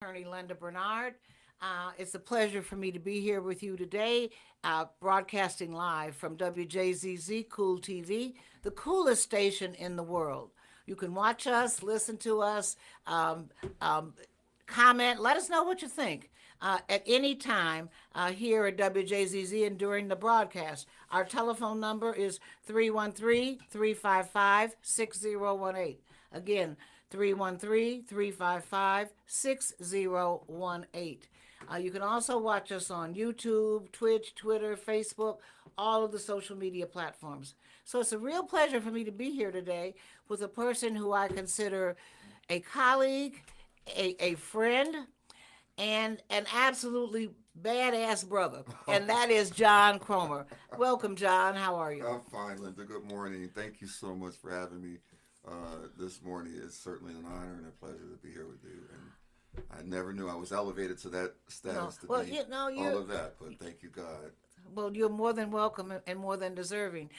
Attorney Linda Bernard. It's a pleasure for me to be here with you today, broadcasting live from WJZZ Cool TV, the coolest station in the world. You can watch us, listen to us, um, um, comment, let us know what you think at any time here at WJZZ and during the broadcast. Our telephone number is 313 355 6018. Again, 313 355 6018. You can also watch us on YouTube, Twitch, Twitter, Facebook, all of the social media platforms. So it's a real pleasure for me to be here today with a person who I consider a colleague, a friend, and an absolutely badass brother, and that is John Cromer. Welcome, John. How are you? I'm fine, Linda. Good morning. Thank you so much for having me this morning. It's certainly an honor and a pleasure to be here with you. And I never knew I was elevated to that No, status to well, be all you of that, but thank you, God. well, you're more than welcome and more than deserving.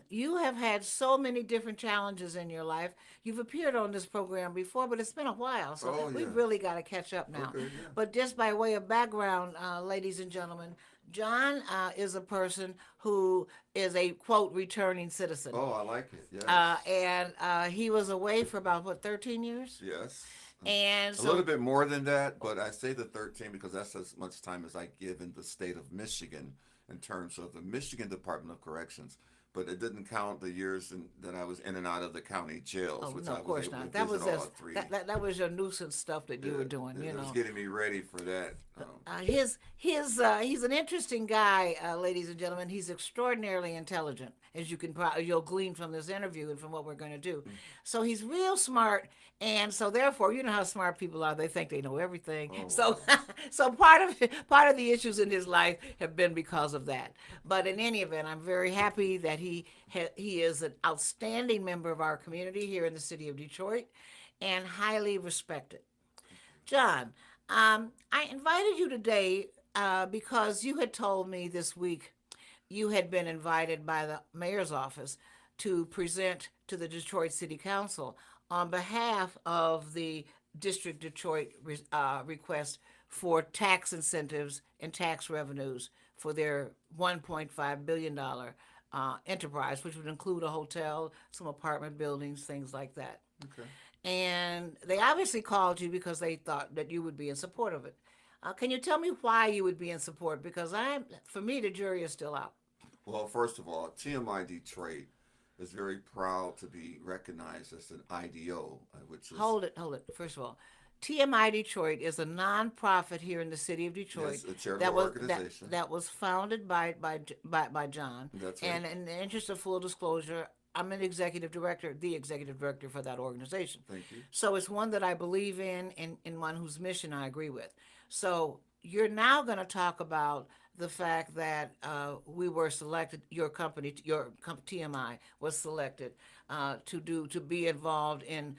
You have had so many different challenges in your life. You've appeared on this program before, but it's been a while, so Oh, we've yeah. really got to catch up now. Okay, yeah. But just by way of background, ladies and gentlemen, John is a person who is a quote returning citizen, Oh, I like it. Yes. and he was away for about what 13 years, Yes. and A little so bit more than that, but I say the 13 because that's as much time as I give in the state of Michigan in terms of the Michigan Department of Corrections. But it didn't count the years that I was in and out of the county jails, oh which no, I of was course able to not. That visit was all just three. that was your nuisance stuff that you were It, doing, it was getting me ready for that. He's an interesting guy, ladies and gentlemen. He's extraordinarily intelligent, as you can you'll glean from this interview and from what we're going to do. So he's real smart, and so therefore, you know how smart people are. They think they know everything. Oh, So wow. so part of the issues in his life have been because of that. But in any event, I'm very happy that he is an outstanding member of our community here in the city of Detroit, and highly respected. John, I invited you today because you had told me this week you had been invited by the mayor's office to present to the Detroit City Council on behalf of the District Detroit request for tax incentives and tax revenues for their $1.5 billion enterprise, which would include a hotel, some apartment buildings, things like that. Okay. And they obviously called you because they thought that you would be in support of it. Can you tell me why you would be in support? Because for me, the jury is still out. Well, first of all, TMI Detroit is very proud to be recognized as an IDO, which is, Hold it. First of all, TMI Detroit is a nonprofit here in the city of Detroit yes, a charitable organization. that was founded by John. That's right. And in the interest of full disclosure, I'm an executive director, the executive director for that organization. Thank you. So it's one that I believe in, and one whose mission I agree with. So you're now going to talk about the fact that we were selected, TMI was selected to be involved in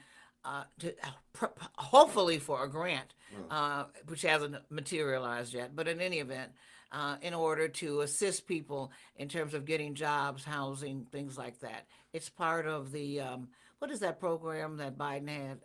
hopefully for a grant, Well, which hasn't materialized yet. But in any event, in order to assist people in terms of getting jobs, housing, things like that. It's part of the what is that program that Biden had?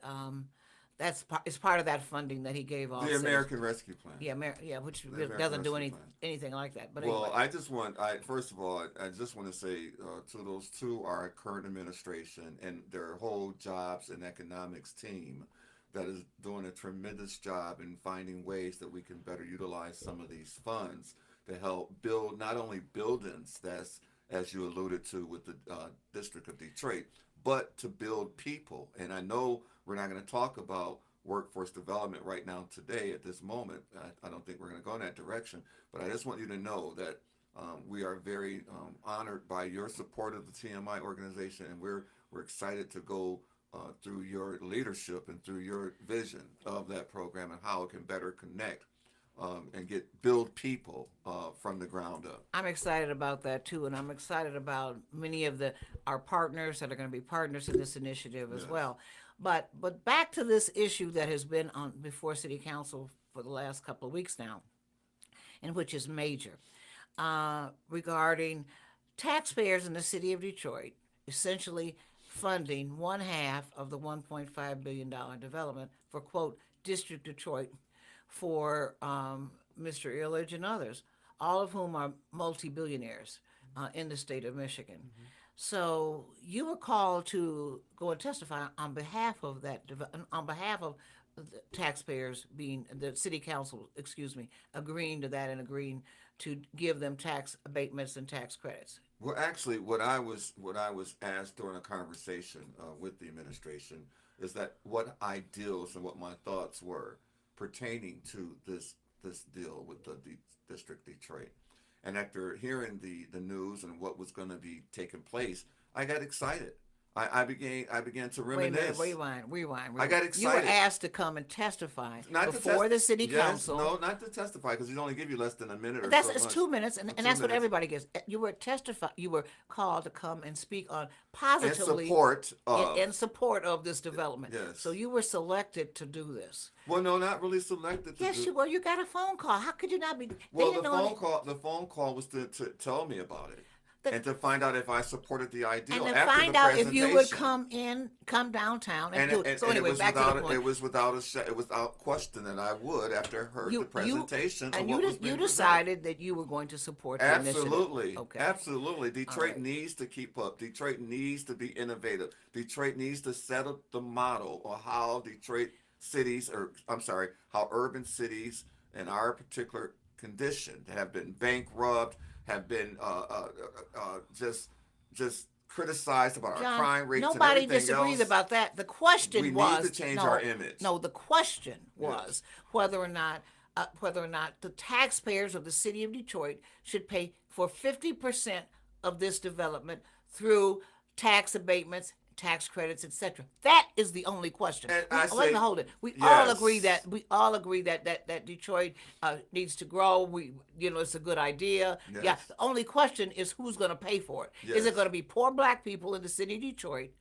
It's part of that funding that he gave all the cities. American Rescue Plan. Yeah, which The really American doesn't do Rescue Plan. anything like that. But Well, anyway, first of all, I just want to say to those two, our current administration and their whole jobs and economics team that is doing a tremendous job in finding ways that we can better utilize some of these funds to help build not only buildings, that's as you alluded to with the District of Detroit, but to build people. And I know we're not going to talk about workforce development right now today at this moment. I don't think we're going to go in that direction. But I just want you to know that we are very honored by your support of the TMI organization, and we're excited to go through your leadership and through your vision of that program and how it can better connect and build people from the ground up. I'm excited about that too, and I'm excited about many of our partners that are going to be partners in this initiative as Yes. well. But back to this issue that has been on before City Council for the last couple of weeks now, and which is major, regarding taxpayers in the city of Detroit essentially funding one half of the $1.5 billion development for quote District Detroit for Mr. Illich and others, all of whom are multi-billionaires in the state of Michigan. So you were called to go and testify on behalf of on behalf of the taxpayers, being the city council, excuse me, agreeing to that and agreeing to give them tax abatements and tax credits. Well, actually, what I was asked during a conversation with the administration is that what ideals and what my thoughts were pertaining to this deal with the District Detroit. And after hearing the news and what was going to be taking place, I got excited. I began to Wait a minute, reminisce. rewind. I got You were excited. asked to come and testify Not to before the city yes, council. no, not to testify because he'd only give you less than a minute or That's so. it's much. 2 minutes, and, For and 2 that's what minutes. everybody gets. You were testify. You were called to come and speak on In positively support of. in support of this development. Yes. So you were selected to do this. Well, no, not really selected. Yes, you were. You got a phone call. How could you not be? They Well, didn't know any- the phone call was to tell me about it The- and to find out if I supported the ideal and to after find the out if you would presentation. come downtown and, And, do it. and, So and anyway, it was back without to the point. it was without question that I would after I heard the presentation and of you what was you being decided that you were going to support the initiative. Absolutely. Okay. Absolutely. Detroit right. needs to keep up. Detroit needs to be innovative. Detroit needs to set up the model of how how urban cities in our particular condition have been bankrupt, have been just criticized about our John, crime rates nobody and everything disagrees else. about that. The question We need was to change no, our image. No, the question Yes. was whether or not the taxpayers of the city of Detroit should pay for 50% of this development through tax abatements, tax credits, etc. That is the only question. And We- I wait a say- minute, hold it. We all Yes. agree that Detroit needs to grow. It's a good idea. Yes. Yeah. The only question is who's going to pay for it. Is it Yes. going to be poor black people in the city of Detroit,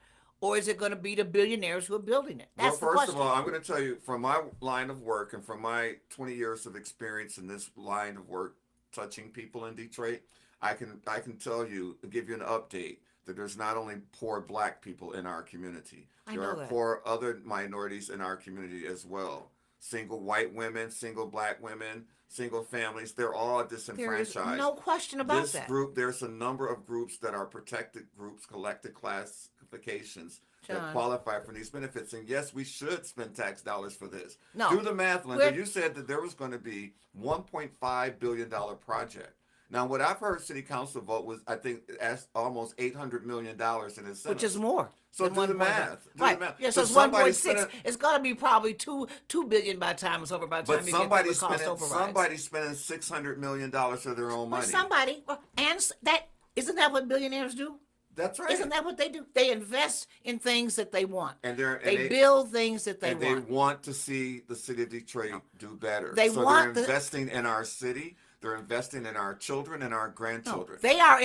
or is it going to be the billionaires who are building it? That's Well, the first question. of all, I'm going to tell you from my line of work and from my 20 years of experience in this line of work touching people in Detroit, I can tell you, give you an update that there's not only poor black people in our community. I There know are that. poor other minorities in our community as well. Single white women, single black women, single families, they're all There is disenfranchised. no question about This that. group, there's a number of groups that are protected groups, collected classifications that John. qualify for these benefits. And yes, we should spend tax dollars for this. No. Do the math, Linda. We're- You said that there was going to be $1.5 billion project. Now, what I've heard City Council vote was, I think, almost $800 million in incentives. Which is more. So than do the 1.5. math. Do the Right. math. Yeah, So so it's somebody's 1.6. spending- It's going to be probably two billion by the time it's over. By the time But you get to the somebody's cost spending overrides. $600 million of their own Well, money. somebody, that isn't that what billionaires do? That's right. Isn't that what they do? They invest in things that they want. And they build things that they and want. they want to see the city of Detroit do better. They so want they're investing in our city. They're investing in our children and our grandchildren. They are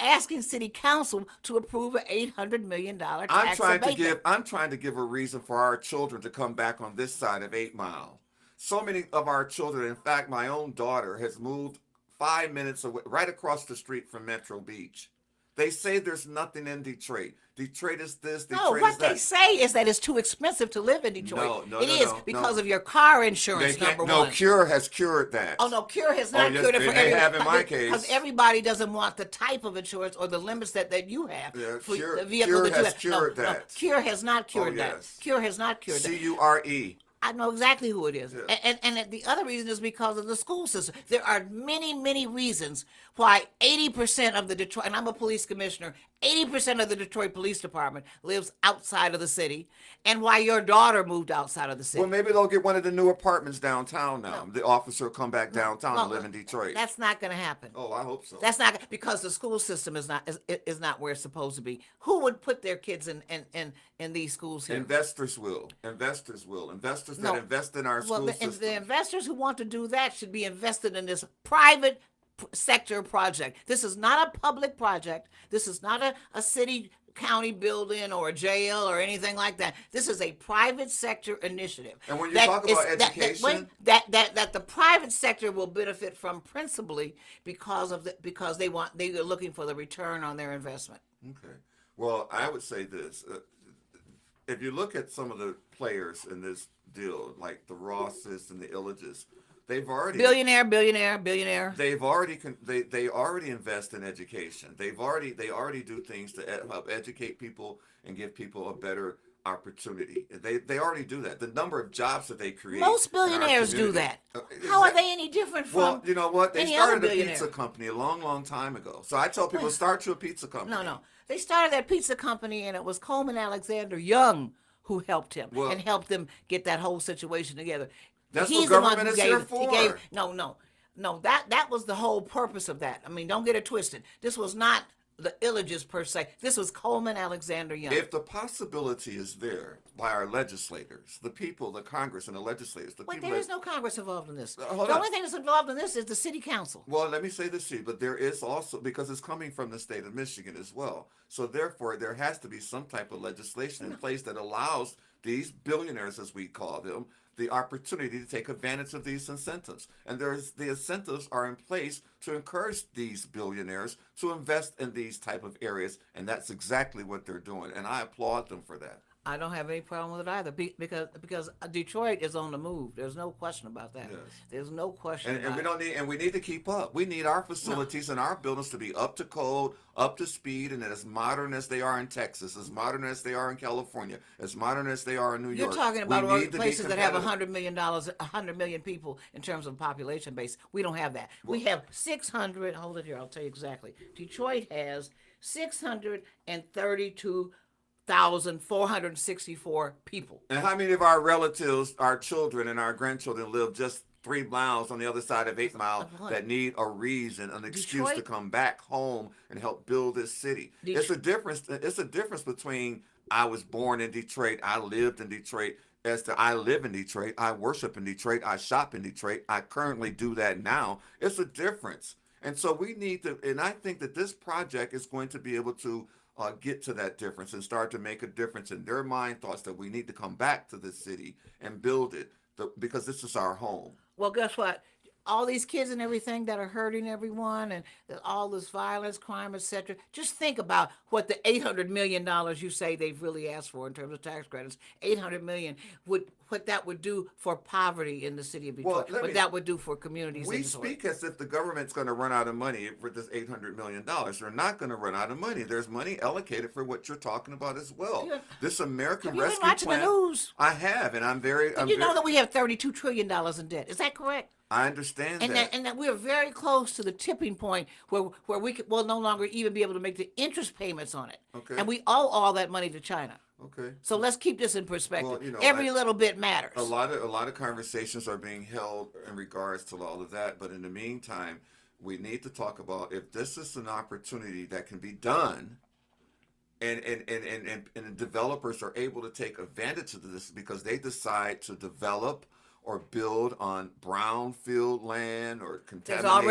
asking city council to approve an $800 million tax abatement. I'm trying to give a reason for our children to come back on this side of 8 Mile. So many of our children, in fact, my own daughter has moved 5 minutes away, right across the street from Metro Beach. They say there's nothing in Detroit. Detroit is this, Detroit No, is what that. they say is that it's too expensive to live in Detroit. No, It is because of your car insurance, number one. Cure has cured that. Oh no, Cure has not yes, cured it for they have in my case. because everybody doesn't want the type of insurance or the limits that you have Yeah, for Cure- the vehicle Cure that you has have. cured No, that. Cure has not cured that. yes. Cure has not cured that. CURE. I know exactly who it is. Yeah. And the other reason is because of the school system. There are many reasons why 80% of the Detroit, and I'm a police commissioner, 80% of the Detroit Police Department lives outside of the city, and why your daughter moved outside of the city. Well, maybe they'll get one of the new apartments downtown now. The officer will come back downtown and live in Detroit. That's not going to happen. Oh, I hope so. That's not because the school system is not where it's supposed to be. Who would put their kids in these schools here? Investors will. Investors will. Investors No. that invest in our Well, school the system. investors who want to do that should be invested in this private sector project. This is not a public project. This is not a city county building or a jail or anything like that. This is a private sector initiative. And when you that talk about education- that the private sector will benefit from principally because they're looking for the return on their investment. Okay. Well, I would say this. if you look at some of the players in this deal, like the Rosses and the Illages, they've already billionaire. they already invest in education. They already do things to help educate people and give people a better opportunity. They already do that. The number of jobs that they create Most in our billionaires do community. that. How are they any different Well, from you know what? They any other started a billionaire? pizza company a long, long time ago. So I tell people, Well, start your pizza company. no. They started that pizza company, and it was Coleman Alexander Young who helped him and Well, helped them get that whole situation together. that's what He's the one government who is here gave. He gave. for. No. That was the whole purpose of that. I mean, don't get it twisted. This was not the Illages per se. This was Coleman Alexander Young. If the possibility is there by our legislators, the people, the Congress and the legislators, the Wait, people there that, is no Congress involved in this. hold The on. only thing that's involved in this is the city council. Well, let me say this to you, but there is also, because it's coming from the state of Michigan as well. So therefore, there has to be some type of legislation in place that allows these billionaires, as we call them, the opportunity to take advantage of these incentives. And the incentives are in place to encourage these billionaires to invest in these type of areas, and that's exactly what they're doing. And I applaud them for that. I don't have any problem with it either because Detroit is on the move. There's no question about that. Yes. There's no question And about we it. don't need, and we need to keep up. We need our facilities and our buildings to be up to code, up to speed, and as modern as they are in Texas, as modern as they are in California, as modern as they are in New You're York. talking We about need to be places that have competitive. $100 million, 100 million people in terms of population base. We don't have that. We have 600. Hold it here. I'll tell you exactly. Detroit has 632,464 people. And how many of our relatives, our children, and our grandchildren live just 3 miles on the other side of 8 Mile What? that need a reason, an excuse to Detroit? come back home and help build this city? It's a difference. It's a difference between I was born in Detroit, I lived in Detroit, as to I live in Detroit, I worship in Detroit, I shop in Detroit, I currently do that now. It's a difference. And so we need to, and I think that this project is going to be able to get to that difference and start to make a difference in their mind thoughts that we need to come back to this city and build it because this is our home. Well, guess what? All these kids and everything that are hurting everyone, and all this violence, crime, etc. Just think about what the $800 million you say they've really asked for in terms of tax credits. 800 million would what that would do for poverty in the city of Well, Detroit. What that would do for communities in we Detroit. speak as if the government's going to run out of money for this $800 million. They're not going to run out of money. There's money allocated for what you're talking about as well. Yeah. This American Have you been Rescue watching the Plan. news? I have, and I'm very. Did you know that we have $32 trillion in debt? Is that correct? I understand And that. that we're very close to the tipping point where will no longer even be able to make the interest payments on it. Okay. And we owe all that money to China. Okay. So let's keep this in perspective. Well, you know, Every little bit matters. A lot of conversations are being held in regards to all of that, but in the meantime, we need to talk about if this is an opportunity that can be done, and developers are able to take advantage of this because they decide to develop or build on brownfield land or contaminated land.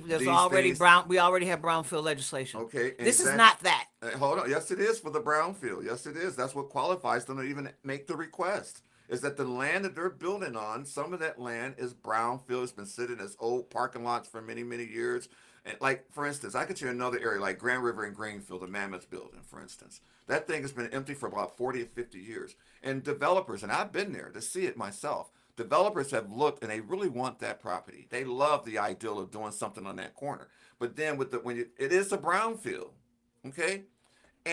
There's These already things- brown. We already have brownfield legislation. Okay, This is exact- not that. Hold on. Yes, it is for the brownfield. Yes, it is. That's what qualifies them to even make the request. Is that the land that they're building on? Some of that land is brownfield. It's been sitting as old parking lots for many, many years. And like, for instance, I could see another area like Grand River and Greenfield, the Mammoth Building, for instance. That thing has been empty for about 40 or 50 years. And developers, and I've been there to see it myself, developers have looked and they really want that property. They love the ideal of doing something on that corner. But then it is a brownfield, okay?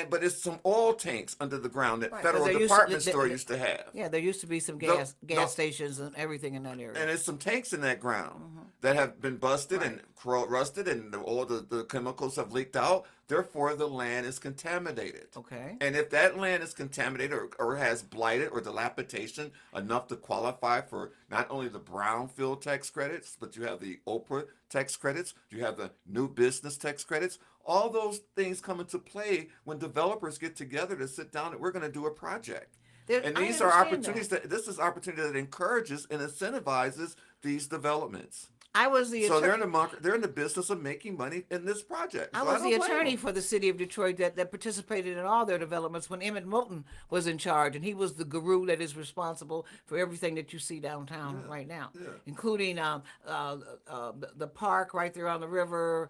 But it's some oil tanks under the ground that Right, 'cause Federal there used to- Department there- Store used to have. Yeah, there used to be some No, gas no. stations and everything in that area. And there's some tanks in that ground that have been busted and rusted, and all the chemicals have leaked out. Therefore, the land is contaminated. Okay. And if that land is contaminated or has blighted or dilapidation enough to qualify for not only the brownfield tax credits, but you have the Oprah tax credits, you have the new business tax credits. All those things come into play when developers get together to sit down and we're going to do a project. And I these are understand opportunities this is opportunity that encourages and incentivizes these developments. I was the So attorney. they're in the business of making money in this project. I So was don't the blame attorney them. for the city of Detroit that participated in all their developments when Emmett Moulton was in charge, and he was the guru that is responsible for everything that you see downtown right now, including the park right there on the river,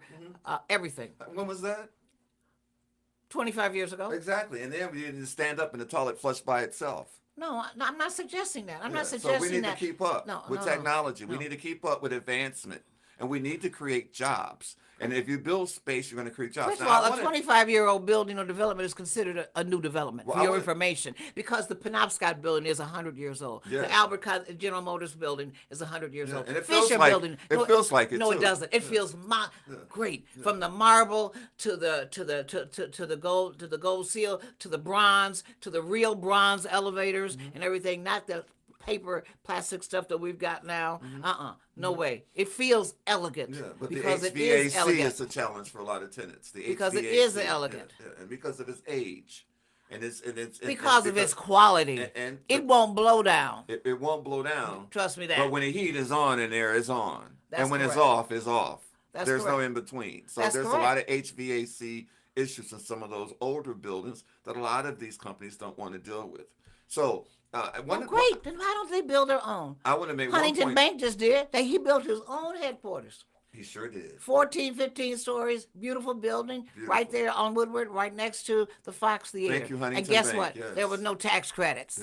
everything. When was that? 25 years ago. Exactly. And then we didn't stand up and the toilet flushed by itself. No, I'm not suggesting that. I'm Yeah. not So we suggesting need to that. keep up No, with no, no, technology. We no. need to keep up with advancement. And we need to create jobs. And if you build space, you're going to create jobs. First of Now, I all, a want to, 25-year-old building or development is considered a new development, well, for I your want, information, because the Penobscot building is 100 years old. yeah, The General Motors building is 100 years yeah. old. And it feels Fisher like, building, it feels like it no, it too. doesn't. It Yeah, feels yeah, great, yeah. from the marble to the gold seal, to the bronze, to the real bronze elevators and everything, not the paper plastic stuff that we've got now. No way. It feels elegant, Yeah, but the because it is HVAC elegant. is a challenge for a lot of tenants. The Because it HVAC, is elegant. yeah, and because of its age, and Because of its quality. and It won't blow down. it won't blow down. Trust me But that. when the heat is on in there, it's on, That's and when it's correct. off, it's off. That's There's no correct. in between. So That's there's correct. a lot of HVAC issues in some of those older buildings that a lot of these companies don't want to deal with. So Well, great. Then why don't they build their own? I want to make one Huntington point. Bank just did. He built his own headquarters. He sure did. 14, 15 stories, beautiful building, right Beautiful. there on Woodward, right next to the Fox Theater. Thank you, Huntington And guess Bank, what? yes. There was no tax credits.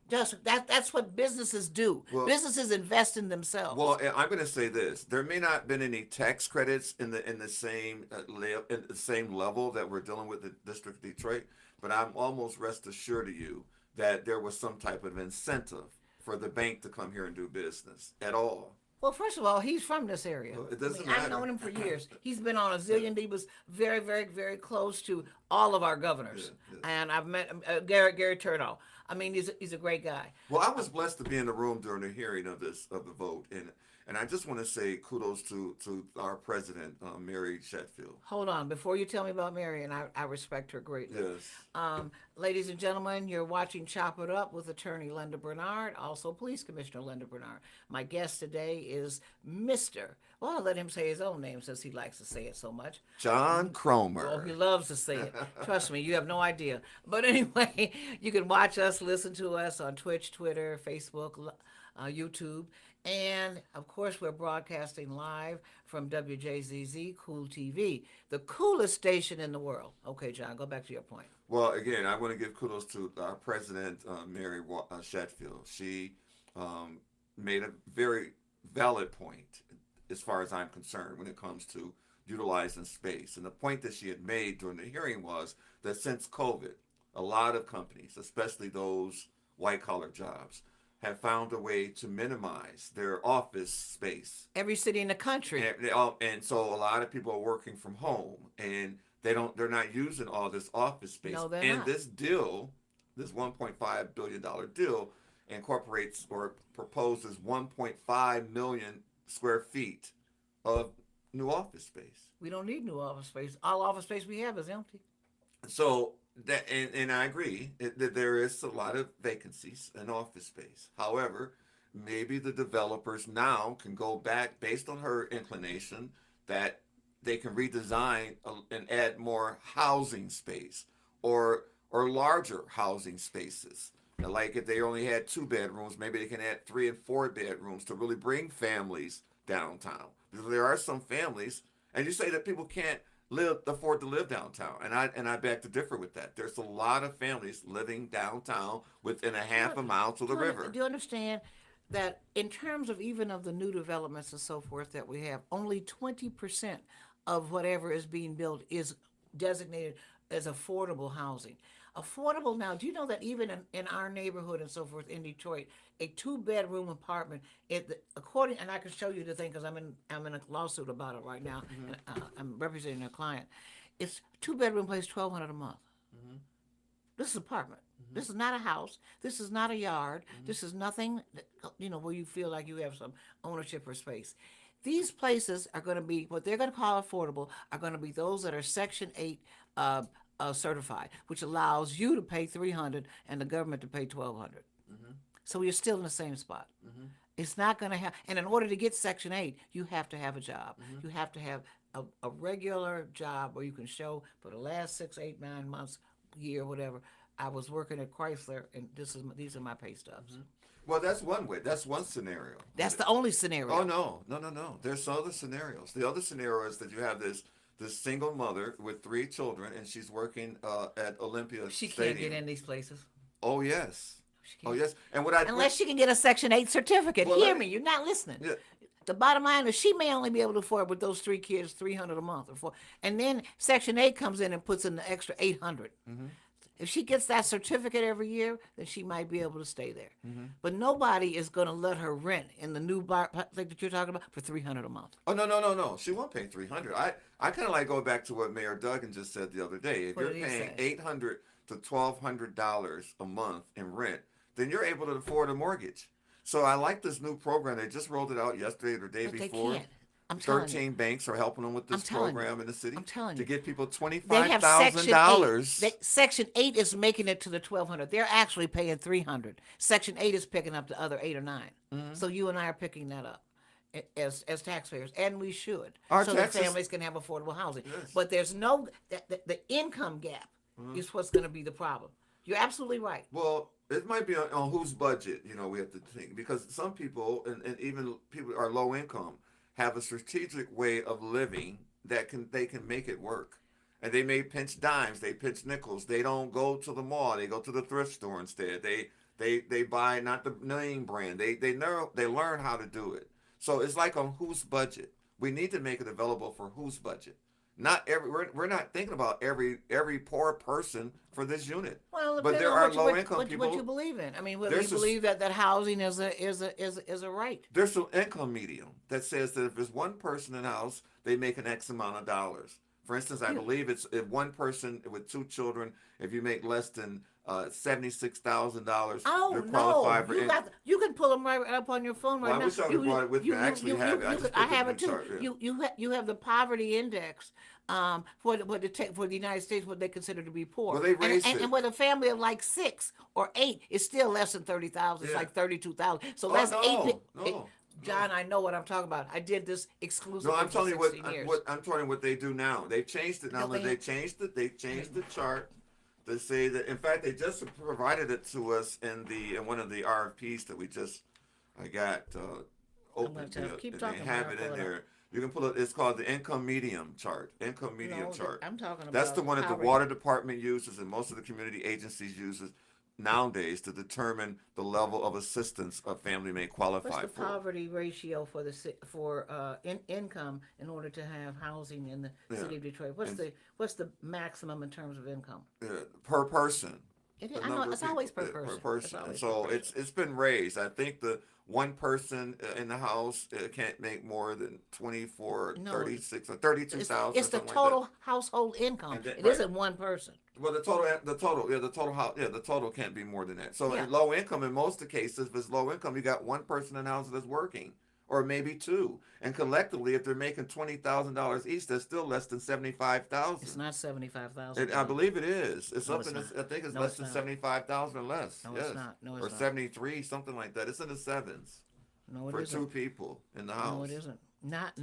Yes. That's what businesses do. Well- Businesses invest in themselves. Well, and I'm going to say this: there may not have been any tax credits in the same in the same level that we're dealing with the District of Detroit, but I'm almost rest assured to you that there was some type of incentive for the bank to come here and do business at all. Well, first of all, he's from this area. Well, it doesn't I've matter. known him for years. He's been on a zillion. He was very, very, very close to all of our governors. Yeah. And I've met him, Gary Turno. I mean, he's a great guy. Well, I was blessed to be in the room during the hearing of the vote, and I just want to say kudos to our president, Mary Chatfield. Hold on. Before you tell me about Mary, and I respect her greatly. Yes. Ladies and gentlemen, you're watching Chop It Up with Attorney Linda Bernard, also Police Commissioner Linda Bernard. My guest today is Mr. Well, I'll let him say his own name since he likes to say it so much. John Cromer. Oh, he loves to say it. Trust me, you have no idea. But anyway, you can watch us, listen to us on Twitch, Twitter, Facebook, YouTube. And of course, we're broadcasting live from WJZZ Cool TV, the coolest station in the world. Okay, John, go back to your point. Well, again, I want to give kudos to our president, Mary Chatfield. She made a very valid point as far as I'm concerned when it comes to utilizing space. And the point that she had made during the hearing was that since COVID, a lot of companies, especially those white-collar jobs, have found a way to minimize their office space. Every city in the country. And so a lot of people are working from home, and they're not using all this office space. No, they're and not. this deal, this $1.5 billion deal, incorporates or proposes 1.5 million square feet of new office space. We don't need new office space. All office space we have is empty. So that, and I agree that there is a lot of vacancies in office space. However, maybe the developers now can go back based on her inclination that they can redesign and add more housing space or larger housing spaces. Like if they only had 2 bedrooms, maybe they can add 3 and 4 bedrooms to really bring families downtown. Because there are some families, and you say that people can't afford to live downtown, and I beg to differ with that. There's a lot of families living downtown within a half a mile to the river. Do you understand that in terms of even of the new developments and so forth that we have, only 20% of whatever is being built is designated as affordable housing? Affordable now, do you know that even in our neighborhood and so forth in Detroit, a 2-bedroom apartment, according, and I can show you the thing because I'm in a lawsuit about it right now, and I'm representing a client. It's 2-bedroom place, $1,200 a month. This is an apartment. This is not a house. This is not a yard. This is nothing, where you feel like you have some ownership or space. These places are going to be, what they're going to call affordable, are going to be those that are Section 8 certified, which allows you to pay $300 and the government to pay $1,200. So you're still in the same spot. It's not going to have, and in order to get Section 8, you have to have a job. You have to have a regular job where you can show for the last 6, 8, 9 months, year, whatever, I was working at Chrysler, and these are my pay stubs. Well, that's one way. That's one scenario. That's the only scenario. Oh no. There's other scenarios. The other scenario is that you have this this single mother with 3 children, and she's working at Olympia She can't get Stadium. in these places. Oh yes, She oh can't. yes. And what I Unless she can get a Section 8 certificate. well let Hear me me, you're not listening. yeah. The bottom line is she may only be able to afford with those 3 kids 300 a month or four. And then Section 8 comes in and puts in the extra 800. Hmm. If she gets that certificate every year, then she might be able to stay there. Hmm. But nobody is going to let her rent in the new bar like that you're talking about for 300 a month. Oh no, no, no, no. She won't pay 300. I kind of like go back to what Mayor Duggan just said the other day. If What you're did he paying say? $800 to $1,200 a month in rent, then you're able to afford a mortgage. So I like this new program. They just rolled it out yesterday or the day But they before. can't. I'm telling you. 13 banks are helping them with I'm this telling you. program in the city I'm telling to you. give people They have Section 8. $25,000. Section 8 is making it to the 1,200. They're actually paying 300. Section 8 is picking up the other 8 or 9. Mhm. So you and I are picking that up as taxpayers, and we should, Our so that taxes, families can have affordable housing. yes. But there's no the income gap Mhm. is what's going to be the problem. You're absolutely right. Well, it might be on whose budget, we have to think. Because some people, and even people who are low income, have a strategic way of living that they can make it work. And they may pinch dimes, they pinch nickels. They don't go to the mall, they go to the thrift store instead. They buy not the name brand. They learn how to do it. So it's like on whose budget. We need to make it available for whose budget. Not every we're not thinking about every poor person for this unit. Well, But depending there on are low income what people. you believe in. I mean, whether you There's this believe that housing is a right. there's an income medium that says that if there's one person in the house, they make an X amount of dollars. For instance, I You, believe it's if one person with 2 children, if you make less than $76,000, Oh you're no! qualified for. You can pull them right up on your phone Well, right I now. wish I would have brought it with me. I actually have it. I just I put it have in it the too. chart. Yeah. You have the poverty index for the United States, what they consider to be poor, Well, they raised it. and with a family of like 6 or 8, it's still less than 30,000. It's Yeah. like 32,000. So Oh that's no, eight. no, John, no. I know what I'm talking about. I did this No, exclusively I'm for telling you 16 years. what I'm telling you what they do now. They've changed it now. No, They changed the chart to say that. In fact, they just provided it to us in one of the RFPs that I got I'm going open. to keep They talking. have I'll it pull in it up. there. You can pull it. It's called the income medium chart. Income medium No, chart. I'm talking That's the about one that the poverty. water department uses and most of the community agencies uses nowadays to determine the level of assistance a family may What's qualify the for. poverty ratio for income in order to have housing in the Yeah. city of Detroit? And What's the maximum in terms of income? per person. I know Number of it's people always per per person. It's person, and always per so person. it's been raised. I think the one person in the house can't make more than 24, No, 36, or 32,000 or it's the something like that. total household income. And then, It right. isn't one person. Well, the total can't be more than that. So Yeah. in low income, in most of the cases, if it's low income, you got one person in the house that's working, or maybe two, and collectively, if they're making $20,000 each, that's still less than It's 75,000. not 75,000. I believe it is. It's No, up it's in. not. I think it's No, less it's than not. 75,000 or less. No, Yes, it's not. No, or it's not. 73, something like that. It's in the sevens No, it for isn't. 2 people in the No, it house. isn't. Not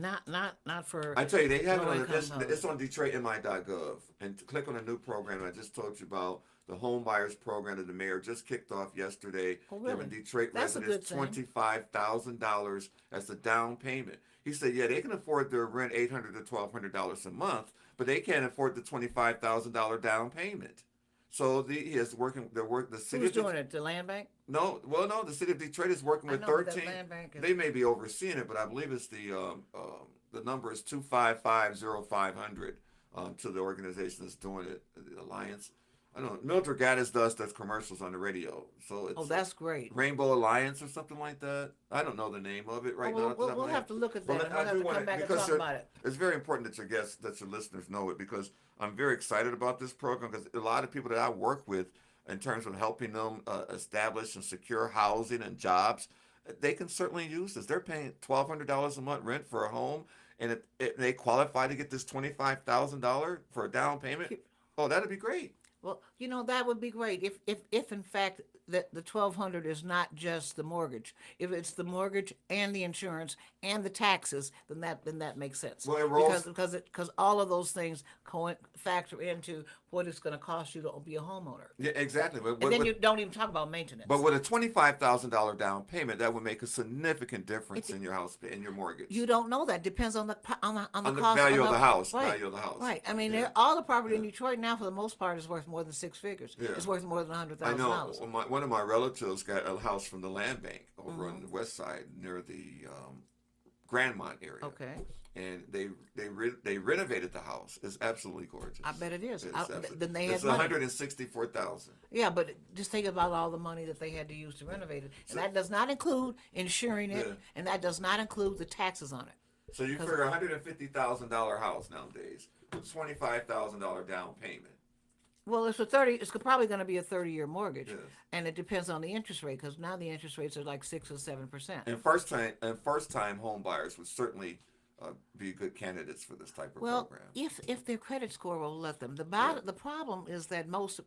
for I tell you, they have it low on income housing. it's on DetroitMI.gov, and click on a new program I just told you about, the home buyers program that the mayor just kicked off yesterday, Oh, giving really? Detroit That's a residents good thing. $25,000 as a down payment. He said, yeah, they can afford their rent $800 to $1,200 a month, but they can't afford the $25,000 down payment. So he is working. The city Who's of doing it? The land bank? no, well, no, the city of Detroit is working I with know, but that 13. land bank is. They may be overseeing it, but I believe it's the number is 2550500 to the organization that's doing it, the Alliance. I don't know. Mildred Gaddis does commercials on the radio, so Oh, it's that's great. Rainbow Alliance or something like that. I don't know the name of it right Oh, now. off the top of we'll my have head. to look at Well, that, and I we'll have do to want come back and because talk about it. it's very important that your listeners know it, because I'm very excited about this program, because a lot of people that I work with in terms of helping them establish and secure housing and jobs, they can certainly use this. They're paying $1,200 a month rent for a home, and they qualify to get this $25,000 for a down payment. Oh, that'd be great. Well, that would be great if in fact the 1,200 is not just the mortgage. If it's the mortgage and the insurance and the taxes, then that makes sense Well, it because rolls. all of those things factor into what it's going to cost you to be a homeowner. Yeah, exactly. And then you don't even talk about But maintenance. with a $25,000 down payment, that would make a significant difference It, in your house in your mortgage, you don't know that. Depends on the on the cost on value of the the house. right. Value of the house. Right. I mean, Yeah, all the property yeah, in Detroit now, for the most part, is worth more than six figures. yeah. It's worth more than a hundred I thousand know dollars. one of my relatives got a house from the land bank over on Mm-hmm. the west side near the Grandmont area, Okay. and they renovated the house. It's absolutely gorgeous. I bet it is. It's absolutely, Then they it's had money. 164,000. Yeah, but just think about all the money that they had to use to renovate it, and So that does not include insuring it, yeah. and that does not include the taxes on it. So you 'Cause- figure $150,000 house nowadays with $25,000 down payment. Well, it's probably going to be a 30-year mortgage, Yes. and it depends on the interest rate because now the interest rates are like 6 or 7%. And first time home buyers would certainly be good candidates for this type of Well, program. if their credit score will let them. Yeah. The problem is that most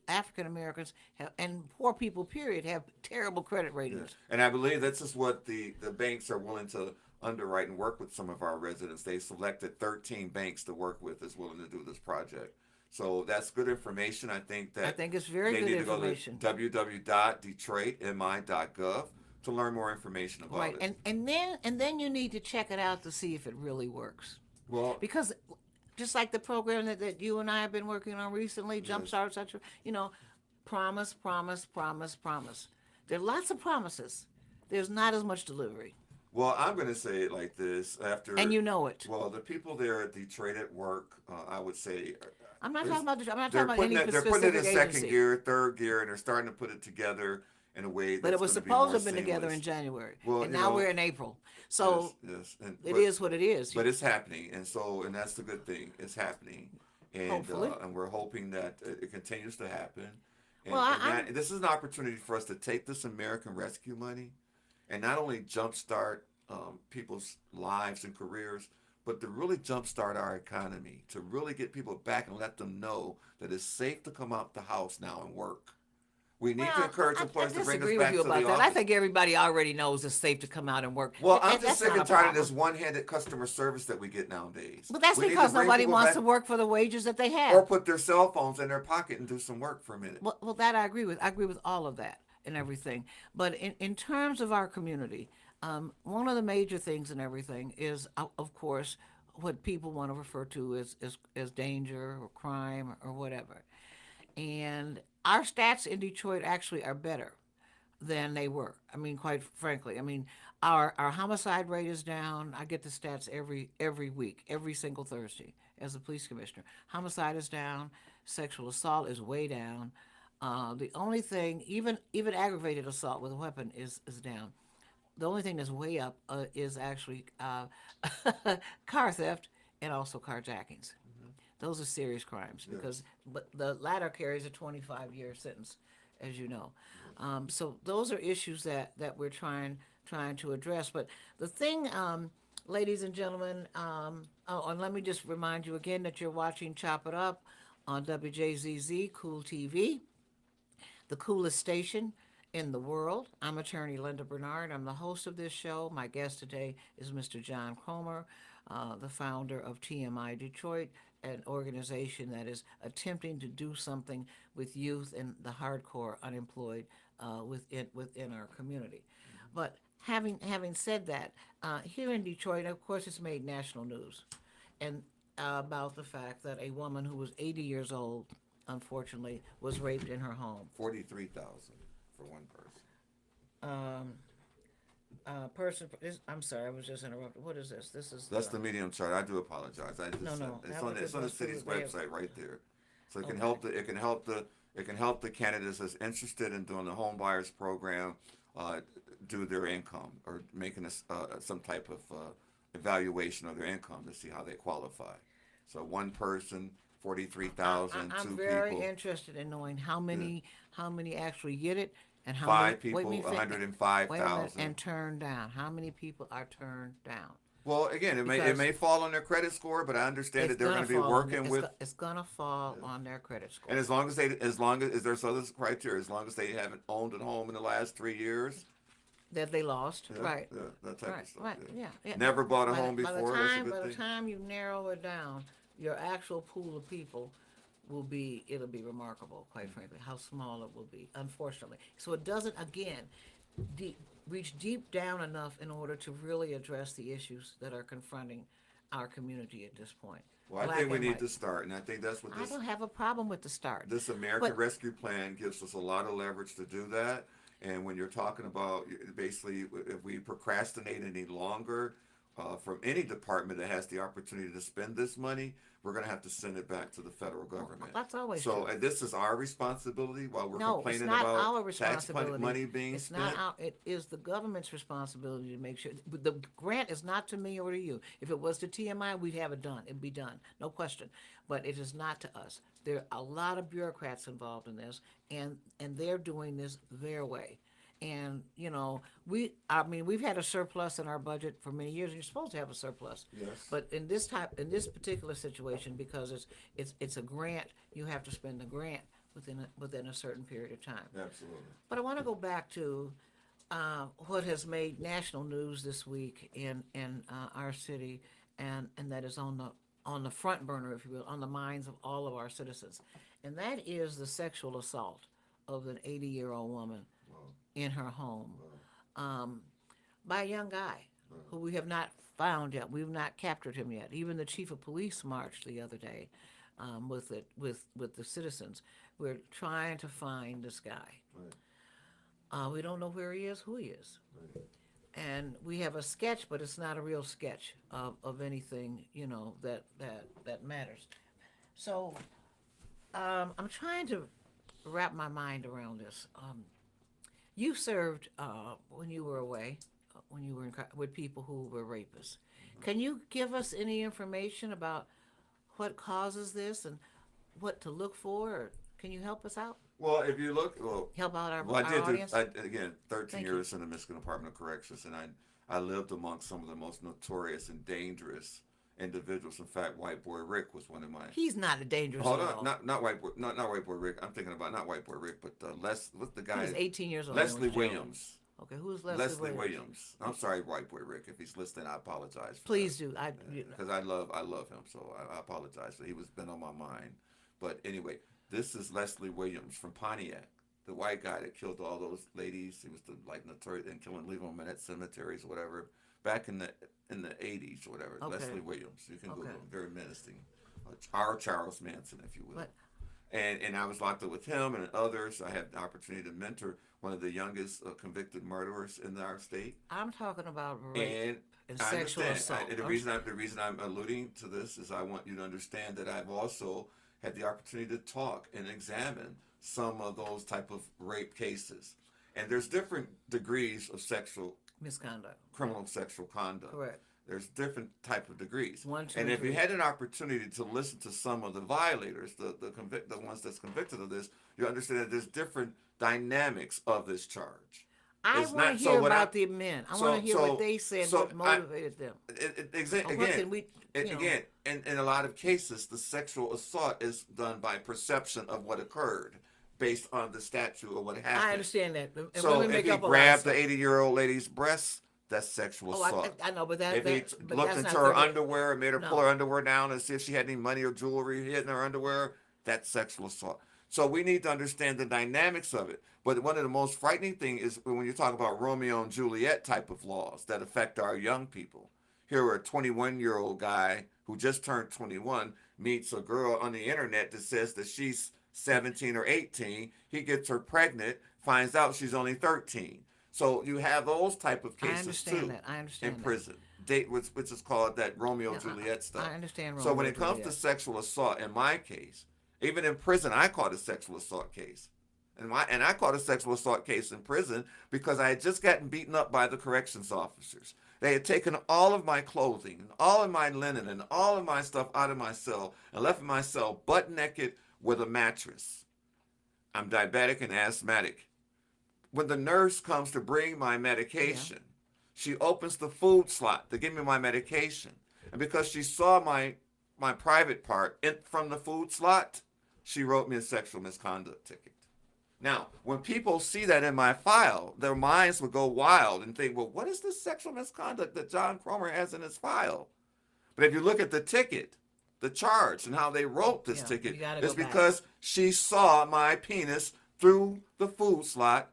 African Americans and poor people, period, have terrible credit Yeah. ratings. And I believe this is what the banks are willing to underwrite and work with some of our residents. They selected 13 banks to work with is willing to do this project. So that's good information. I think I that think it's very they good need to go information. to www.detroitmi.gov to learn more information about Right, it. and then you need to check it out to see if it really works, Well, because just like the program that you and I have been working on recently, yes. Jumpstart, etc. Promise, promise, promise, promise. There are lots of promises. There's not as much delivery, Well, I'm going to say it like this. After, and you know it. well, the people there at Detroit at work, I would say, I'm not there's- talking about. I'm not they're talking about putting any it, they're putting it in specific second agency. gear, third gear, and they're starting to put it together in a way But that's it was going to be supposed more to have been together in seamless. January, Well, and you now know, we're in April. So yes, and it is what it is. but it's happening, and that's the good thing. It's happening, Hopefully. and we're hoping that it continues to happen. And, Well, this is an opportunity for us to take this American Rescue money, and not only jumpstart people's lives and careers, but to really jumpstart our economy, to really get people back and let them know that it's safe to come out the house now and work. We need to encourage I employees to bring us disagree back with you to about the that. office. I think everybody already knows it's safe to come out and work. Well, I'm That's just sick not a and tired of problem. this one-handed customer service that we get nowadays. But that's We need to because bring nobody people wants back, to work for the wages that they or have. put their cell phones in their pocket and do some work for a minute. Well, that I agree with. I agree with all of that and everything. But in terms of our community, one of the major things and everything is, of course, what people want to refer to as danger or crime or whatever. And our stats in Detroit actually are better than they were. I mean, quite frankly, I mean, our homicide rate is down. I get the stats every week, every single Thursday as a police commissioner. Homicide is down. Sexual assault is way down. The only thing, even aggravated assault with a weapon is down. The only thing that's way up is actually car theft and also carjackings. Those are serious crimes Yes. because but the latter carries a 25-year sentence, as you know. So those are issues that we're trying to address. But the thing, ladies and gentlemen, and let me just remind you again that you're watching Chop It Up on WJZZ Cool TV, the coolest station in the world. I'm attorney Linda Bernard. I'm the host of this show. My guest today is Mr. John Cromer, the founder of TMI Detroit, an organization that is attempting to do something with youth and the hardcore unemployed within our community. But having said that, here in Detroit, of course, it's made national news, and about the fact that a woman who was 80 years old, unfortunately, was raped in her home. 43,000 for one person. I'm sorry, I was just interrupted. What is this? This is That's the medium chart. I do apologize. I just No, it's that on was it's on the just city's they have- website right there. So it can Okay. help the candidates that's interested in doing the home buyers program do their income or making some type of evaluation of their income to see how they qualify. So one person, 43,000, I'm two very people, interested in knowing how many actually get it and how five many people, wait a minute, 105,000. and turned down. How many people are turned down? Well, again, it because may fall on their credit score, but I understand it's that they're going gonna to be fall on working it's, with. it's gonna fall Yeah. on their credit And score. as long as there's other criteria, as long as they haven't owned a home in the last 3 years, That they lost, yeah, right? yeah, that type Right, of stuff. right, Yeah. yeah, yeah. Never bought a By the, home by the before. That's a time good by the thing. time you narrow it down, your actual pool of people it'll be remarkable, quite frankly, how small it will be, unfortunately. So it doesn't again deep, reach deep down enough in order to really address the issues that are confronting our community at this point, Well, I think black we and need white. to start, and I think that's what I don't have a problem with the start, this American but Rescue Plan gives us a lot of leverage to do that. And when you're talking about basically, if we procrastinate any longer from any department that has the opportunity to spend this money, we're going to have to send it back to the federal well, government. that's always So true. this is our responsibility while we're No, it's complaining not about our tax responsibility. money being It's not spent. our, it is the government's responsibility to make sure, but the grant is not to me or to you. If it was to TMI, we'd have it done. It'd be done, no question. But it is not to us. There are a lot of bureaucrats involved in this, and they're doing this their way. And I mean, we've had a surplus in our budget for many years, and you're supposed to have a surplus. Yes, But in this particular situation, because it's a grant, you have to spend the grant within a certain period of time. absolutely. But I want to go back to what has made national news this week in our city, and that is on the front burner, if you will, on the minds of all of our citizens, and that is the sexual assault of an 80-year-old woman Well, in her home well, um, by a young guy well. who we have not found yet. We've not captured him yet. Even the chief of police marched the other day with the citizens. We're trying to find this guy. Right, We don't know where he is, who he is. right. And we have a sketch, but it's not a real sketch of anything, that matters. So I'm trying to wrap my mind around this. You served when you were away, when you were with people who were rapists. Can you give us any information about what causes this and what to look for? Or can you help us out? Well, if you look, well, Help out well, I our did do audience? again 13 Thank you. years in the Michigan Department of Corrections, and I lived among some of the most notorious and dangerous individuals. In fact, White Boy Rick was one of my. He's not a dangerous Hold at on, all. not White Boy, not White Boy Rick. I'm thinking about not White Boy Rick, but what's the He guy? was 18 years old. Leslie when he was jailed. Williams. Okay, who's Leslie, Leslie Williams? Williams. I'm sorry, White Boy Rick. If he's listening, I apologize. Please do. Because I love him, so I apologize. He was been on my mind. But anyway, this is Leslie Williams from Pontiac, the white guy that killed all those ladies. He was the like notorious and killing, leaving them at cemeteries or whatever. Back in the 80s or whatever. Okay. Leslie Williams. You can Okay. Google him. Very menacing. Our Charles Manson, if you will. But And I was locked up with him and others. I had the opportunity to mentor one of the youngest convicted murderers in our state. I'm talking about rape And and I sexual understand. assault. The reason I'm alluding to this is I want you to understand that I've also had the opportunity to talk and examine some of those type of rape cases. And there's different degrees of Misconduct. criminal sexual conduct. Correct. There's different type of degrees. One, two, And if you three. had an opportunity to listen to some of the violators, the ones that's convicted of this, you understand that there's different dynamics of this charge. I It's want to not so hear what I- about the men. I so- want to hear so- what they said, so what motivated them. Or what can we, Again, in a lot of cases, the sexual assault is done by perception of what occurred, based on the statute or what happened. I understand that. And So women if make he up a lot of grabbed the stuff. 80-year-old lady's breasts, that's sexual Oh, assault. I know, but If he but looked that's into not her the way- underwear and made her pull No. her underwear down and see if she had any money or jewelry hidden in her underwear, that's sexual assault. So we need to understand the dynamics of it. But one of the most frightening things is when you talk about Romeo and Juliet type of laws that affect our young people. Here, a 21-year-old guy who just turned 21 meets a girl on the internet that says that she's 17 or 18. He gets her pregnant, finds out she's only 13. So you have those type of I cases understand too that. I understand in that. prison. Date, which is called that Romeo Yeah, Juliet stuff. I understand. So when Romeo it comes to Juliet. sexual assault, in my case, even in prison, I caught a sexual assault case. And I caught a sexual assault case in prison because I had just gotten beaten up by the corrections officers. They had taken all of my clothing, and all of my linen, and all of my stuff out of my cell and left my cell butt naked with a mattress. I'm diabetic and asthmatic. When the nurse comes to bring my medication, She opens the food slot to give me my medication. And because she saw my private part from the food slot, she wrote me a sexual misconduct ticket. Now, when people see that in my file, their minds would go wild and think, well, what is this sexual misconduct that John Cromer has in his file? But if you look at the ticket, the charge, and how they wrote this Yeah, ticket, you got to is go back. because she saw my penis through the food slot.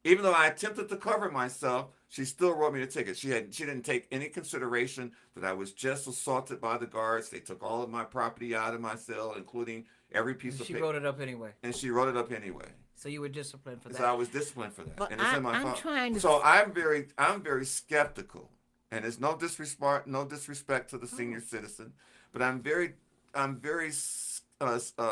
Even though I attempted to cover myself, she still wrote me a ticket. She didn't take any consideration that I was just assaulted by the guards. They took all of my property out of my cell, including every piece And of she paper, wrote it up anyway. and she wrote it up anyway. So you were disciplined for So I that. was disciplined for that, But and it's in my I'm file. trying to. So I'm very skeptical, and it's no disrespect to the senior citizen, but I'm very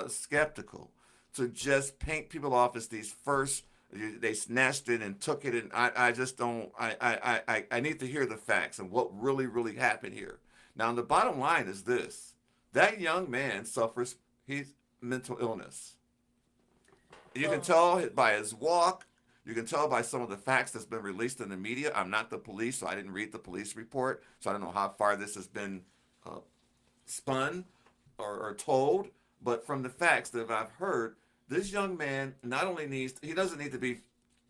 skeptical to just paint people off as these first. They snatched it and took it, and I just don't. I need to hear the facts and what really happened here. Now, the bottom line is this: that young man suffers he's mental illness. You can Well, tell by his walk. You can tell by some of the facts that's been released in the media. I'm not the police, so I didn't read the police report, so I don't know how far this has been uh, spun or told. But from the facts that I've heard, this young man not only he doesn't need to be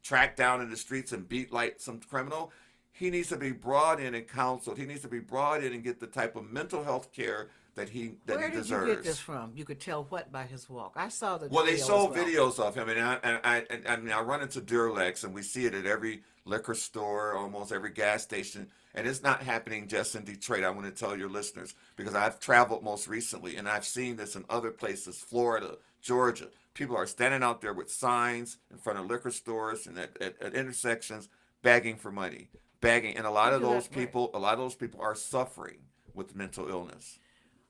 tracked down in the streets and beat like some criminal. He needs to be brought in and counseled. He needs to be brought in and get the type of mental health care where he did you deserves. get this from? You could tell what by his walk. I saw the Well, they video as show well. videos of him, I mean, I run into Duralex, and we see it at every liquor store, almost every gas station, and it's not happening just in Detroit. I want to tell your listeners because I've traveled most recently, and I've seen this in other places, Florida, Georgia. People are standing out there with signs in front of liquor stores and at intersections, begging for money, begging, and You do that right. a lot of those people are suffering with mental illness.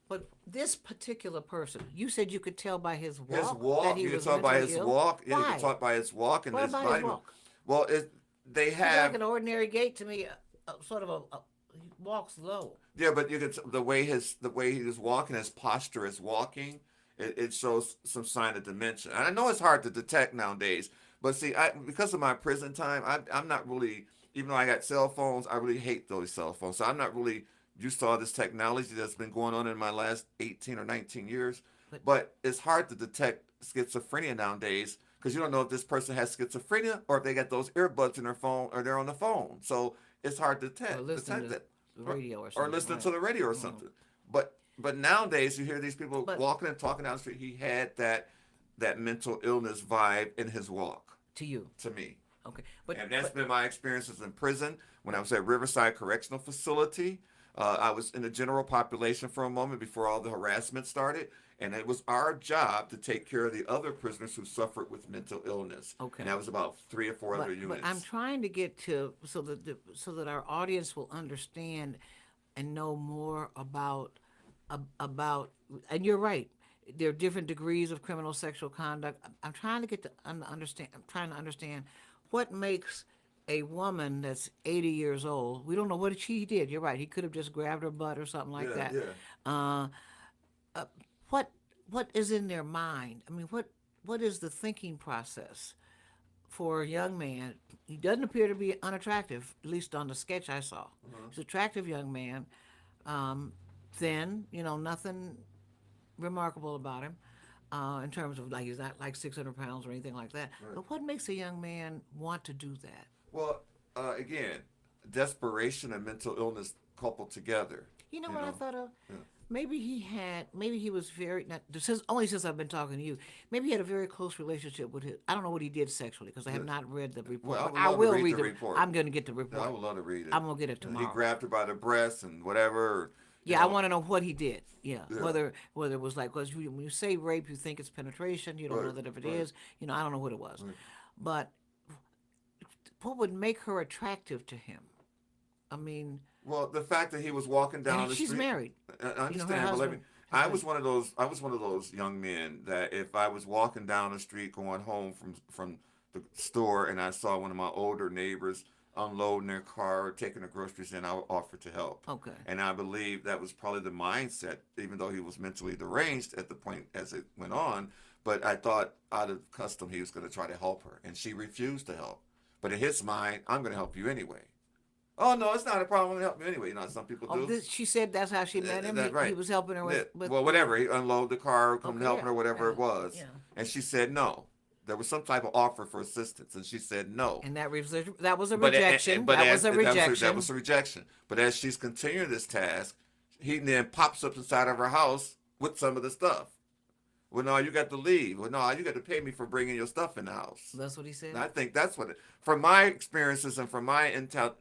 But this particular person, you said you could tell by his His walk that walk, he you can was tell by mentally his ill. walk. Yeah, you can Why? tell by his walk and What his about his body. walk? Well, they He's like have an ordinary gait to me, sort of he walks low. yeah, but you can the way he is walking, his posture is walking. It shows some sign of dementia. And I know it's hard to detect nowadays, but see, because of my prison time, I'm not really. Even though I got cell phones, I really hate those cell phones. So I'm not really used to all this technology that's been going on in my last 18 or 19 years. But But it's hard to detect schizophrenia nowadays because you don't know if this person has schizophrenia or if they got those earbuds in their phone or they're on the phone. So it's hard to or listen detect to that, the radio or or something, listening right? to the radio or Mm. something. But nowadays you hear these people But walking and talking down the street. He had that mental illness vibe in his walk to you, to me. okay. And that's But been my experiences in prison. When I was at Riverside Correctional Facility, I was in the general population for a moment before all the harassment started. And it was our job to take care of the other prisoners who suffered with mental illness. And okay. that was about 3 or 4 other But I'm units. trying to get to so that our audience will understand and know more about. And you're right. There are different degrees of criminal sexual conduct. I'm trying to get to understand. I'm trying to understand what makes a woman that's 80 years old. We don't know what she did. You're right. He could have just grabbed her butt or something like Yeah, that. yeah. Uh, what what is in their mind? I mean, what is the thinking process for a young man? He doesn't appear to be unattractive, at least on the sketch I saw. Uh-huh. He's an attractive young man, um, thin. Nothing remarkable about him. In terms of like he's not like 600 pounds or anything like that. Right. But what makes a young man want to do that? Well, again, desperation and mental illness coupled together. You know You what I know. thought of? Yeah. Maybe he was very, not, since I've been talking to you, maybe he had a very close relationship with his, I don't know what he did sexually because I have Yeah. not read the report, Well, I but would I love to will read read the report. I'm going to get the Yeah, I report. would love to read it. I'm going to get it He tomorrow. grabbed her by the breast and whatever. You Yeah, I know. want to know what he did. Yeah, Yeah. whether it was like, because when you say rape, you think it's penetration. You don't know Right. that if it Right. is, I don't know what it was. Right. But what would make her attractive to him? I mean, Well, the fact that he was walking down and the she's street. married. I Her understand, but let me. husband has I been. was one of those. I was one of those young men that if I was walking down the street going home from the store and I saw one of my older neighbors unloading their car, taking the groceries in, I would offer to help. Okay. And I believe that was probably the mindset, even though he was mentally deranged at the point as it went on. But I thought out of custom he was going to try to help her, and she refused to help. But in his mind, I'm going to help you anyway. Oh no, it's not a problem. Help me anyway. You know, some people Oh, do. she said that's how she met him. That He right. was helping her Yeah. with Well, whatever. He unload the car, come okay, helping yeah, her, whatever yeah, it was, yeah. and she said no. There was some type of offer for assistance, and she said no. And that was a But rejection. but That as was a that rejection. was a rejection. But as she's continuing this task, he then pops up inside of her house with some of the stuff. Well, no, you got to leave. Well, no, you got to pay me for bringing your stuff in the house. That's what he And said. I think that's from my experiences and from my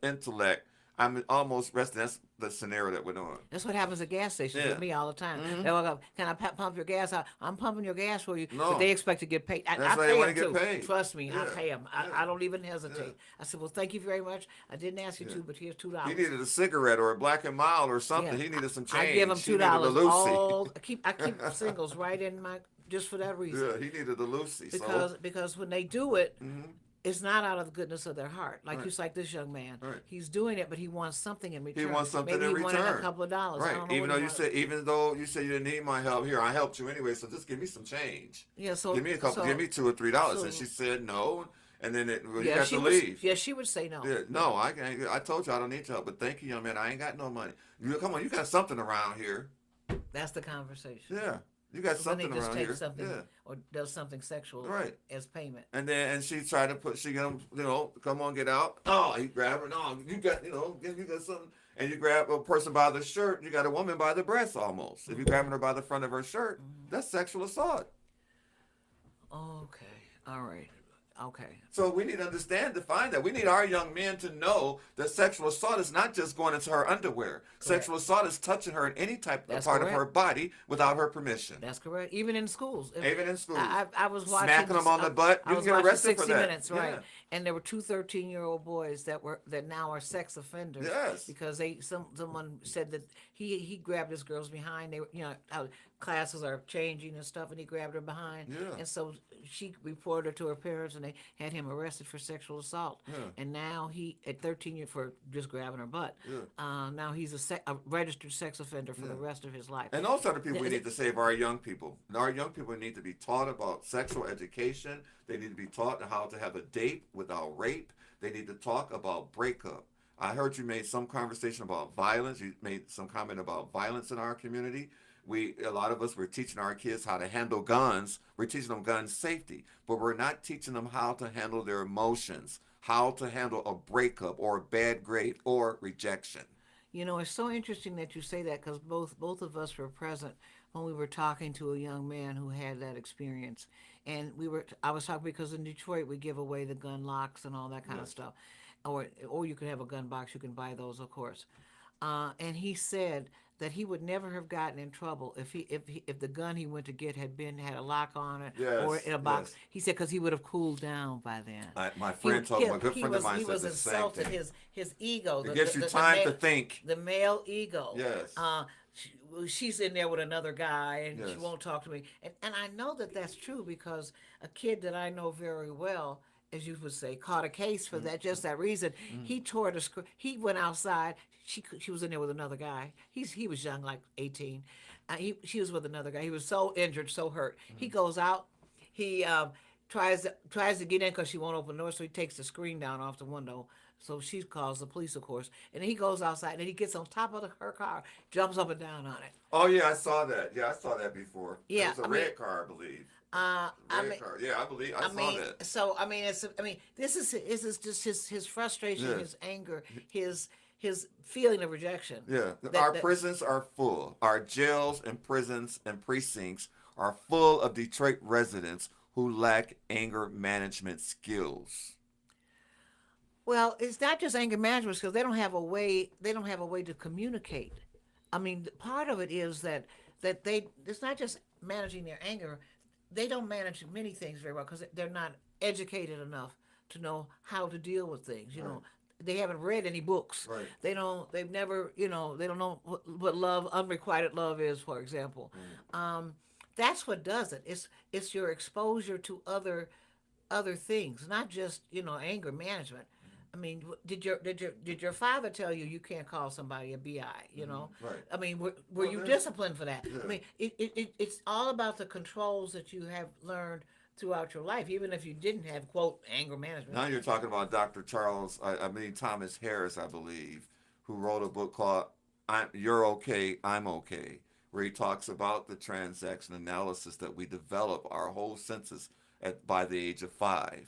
intellect, I'm almost resting. That's the scenario that we're on. That's what happens at gas stations with Yeah. me all the time. Mm-hmm. They walk up, can I pump your gas out? I'm pumping your gas for you, but No, they expect to get paid. I that's why they pay want them to get too. paid. Trust me, I Yeah. pay them. Yeah. I don't even Yeah. hesitate. I said, well, thank you very much. I didn't ask you Yeah. to, but here's He $2. needed a cigarette or a Black and Mild or Yeah, something. He needed some I give change. them She two needed a dollars. Lucy. All I keep singles right in my just for that reason Yeah, he needed a Lucy. So, because when they do it, mm-hmm. it's not out of the goodness of their heart. Like Right. you like this young man. Right. He's doing it, but he wants something in He return. wants something Maybe in he wanted a return. couple of dollars. I Right. don't know Even what though he you wanted. said, even though you said you didn't need my help, here I helped you anyway. So just give me some change. Yeah, so Give me a couple. so Give me $2 or $3. so And she said no. And then well, you yeah, got she to was. leave. Yeah, she would say no. Yeah, no, I told you I don't need your help, but thank you, young man. I ain't got no money. You come on, you got something around here. That's the conversation. Yeah, you got When they something just around take here. something Yeah, or does something sexual right. as payment. And she tried to she got him, come on, get out. Oh, he grabbed her. No, you got, you got something. And you grab a person by the shirt, you got a woman by the breast almost. If you're grabbing her by the front of her shirt, that's sexual assault. Okay. All right. Okay. So we need to define that. We need our young men to know that sexual assault is not just going into her underwear. Correct. Sexual assault is touching her in any type of That's part correct. of her body without her permission. That's correct. Even in schools. Even in schools. I was watching Smacking them on the butt. I You was can get watching arrested 60 for that. Minutes, right? Yeah. And there were two 13-year-old boys that now are sex offenders. Yes. Because someone said that he grabbed this girl's behind. They were, how classes are changing and stuff, and he grabbed her behind. Yeah. And so she reported her to her parents, and they had him arrested for sexual assault. Yeah. And now he at 13 years for just grabbing her butt. Yeah. Now he's a registered sex offender for the rest of his life. And those are the people we need to save our young people. And our young people need to be taught about sexual education. They need to be taught how to have a date without rape. They need to talk about breakup. I heard you made some conversation about violence. You made some comment about violence in our community. A lot of us, we're teaching our kids how to handle guns. We're teaching them gun safety, but we're not teaching them how to handle their emotions, how to handle a breakup or a bad grade or rejection. It's so interesting that you say that because both of us were present when we were talking to a young man who had that experience, and I was talking because in Detroit we give away the gun locks and all that kind of stuff, or you can have a gun box. You can buy those, of course. And he said that he would never have gotten in trouble if the gun he went to get had a lock on it or Yes, in a box. yes. He said because he would have cooled down by then. My friend told me, a good friend of mine he said was the same insulted thing. his ego. It gives you time to think. The male ego. Yes. She's in there with another guy and she Yes. won't talk to me. And I know that that's true because a kid that I know very well, as you would say, caught a case for just that reason. He tore the screen. He went outside. She was in there with another guy. He was young, like 18. She was with another guy. He was so injured, so hurt. He goes out. He tries to get in because she won't open the door, so he takes the screen down off the window. So she calls the police, of course, and he goes outside and he gets on top of her car, jumps up and down on it. Oh yeah, I saw that. Yeah, I saw that before. Yeah, it was a red car, I believe. I Red mean, car. Yeah, I saw that. so this is just his frustration, Yeah. his anger, his feeling of rejection. Yeah, That- prisons are full. Our jails and prisons and precincts are full of Detroit residents who lack anger management skills. Well, it's not just anger management skills. They don't have a way. They don't have a way to communicate. I mean, part of it is that it's not just managing their anger. They don't manage many things very well because they're not educated enough to know how to deal with things. They haven't read any books. Right. They've never, they don't know what love, unrequited love is, for example. That's what does it. It's your exposure to other things, not just, anger management. I mean, did your father tell you can't call somebody a bi? Right. I mean, were you disciplined for that? Yeah. I mean, it's all about the controls that you have learned throughout your life, even if you didn't have quote anger management. Now you're talking about Dr. Charles, I mean Thomas Harris, I believe, who wrote a book called "You're Okay, I'm Okay," where he talks about the transaction analysis that we develop our whole senses by the age of 5.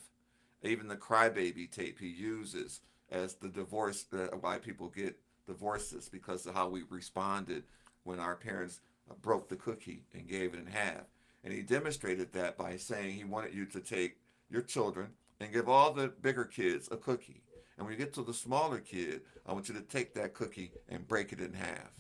Even the crybaby tape he uses as the divorce, why people get divorces because of how we responded when our parents broke the cookie and gave it in half. And he demonstrated that by saying he wanted you to take your children and give all the bigger kids a cookie. And when you get to the smaller kid, I want you to take that cookie and break it in half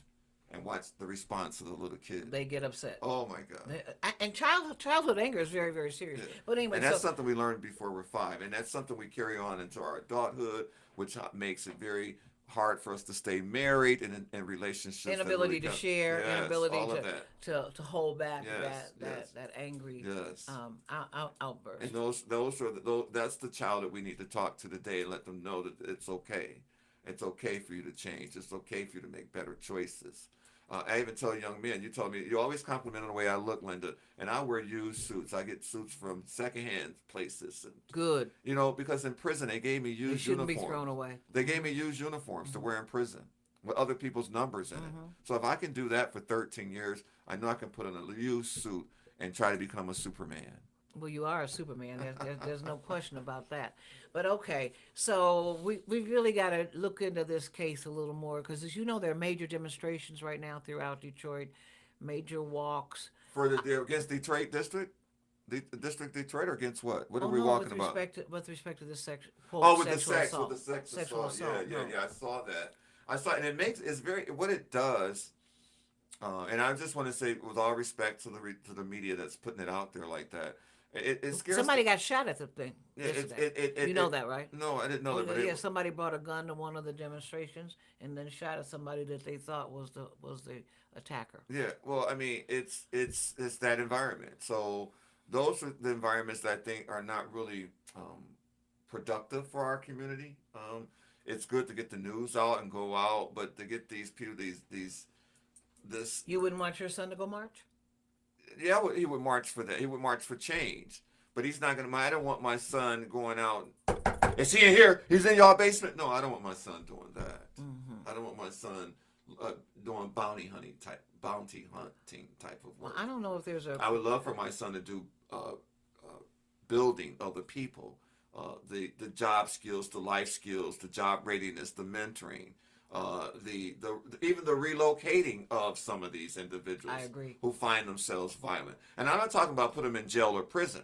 and watch the response of the little kid. They get upset. Oh my God. And childhood anger is very, very serious. Yeah. But anyway, And that's so something we learned before we're 5. And that's something we carry on into our adulthood, which makes it very hard for us to stay married and in relationships. inability to share, yes, inability all of that. to hold back Yes, yes. that angry Yes. outburst. And that's the child that we need to talk to today and let them know that it's okay. It's okay for you to change. It's okay for you to make better choices. I even tell young men, you told me, you always compliment on the way I look, Linda, and I wear used suits. I get suits from secondhand places. And, Good. because in prison they gave me They used shouldn't uniforms. be thrown away. They gave me used uniforms to wear in prison with other people's numbers in it. So if I can do that for 13 years, I know I can put on a used suit and try to become a Superman. Well, you are a Superman. There's no question about that. But okay, so we really got to look into this case a little more because, as you know, there are major demonstrations right now throughout Detroit, major walks. For against Detroit District? The District Detroit or against what? What are Oh we no, walking about? with respect to this sex. Oh, with sexual the sex, assault. with the sex Sexual assault. assault. Yeah, No. I saw that. And it's very, what it does, and I just want to say, with all respect to the media that's putting it out there like that, it scares. Somebody got shot at the thing. Yeah, Yesterday. You know that, right? No, I didn't know Oh, that. But yeah, somebody brought a gun to one of the demonstrations and then shot at somebody that they thought was the attacker. yeah, well, I mean, it's that environment. So those are the environments that I think are not really productive for our community. It's good to get the news out and go out, but to get these people, this, You wouldn't want your son to go march? yeah, he would march for that. He would march for change, but he's not gonna. I don't want my son going out. Is he in here? He's in y'all basement. No, I don't want my son doing that. I don't want my son doing bounty hunting type of Well, work. I don't know if there's a. I would love for my son to do building other people, the job skills, the life skills, the job readiness, the mentoring, the even the relocating of some of these individuals. I agree. Who find themselves violent. And I'm not talking about put them in jail or prison,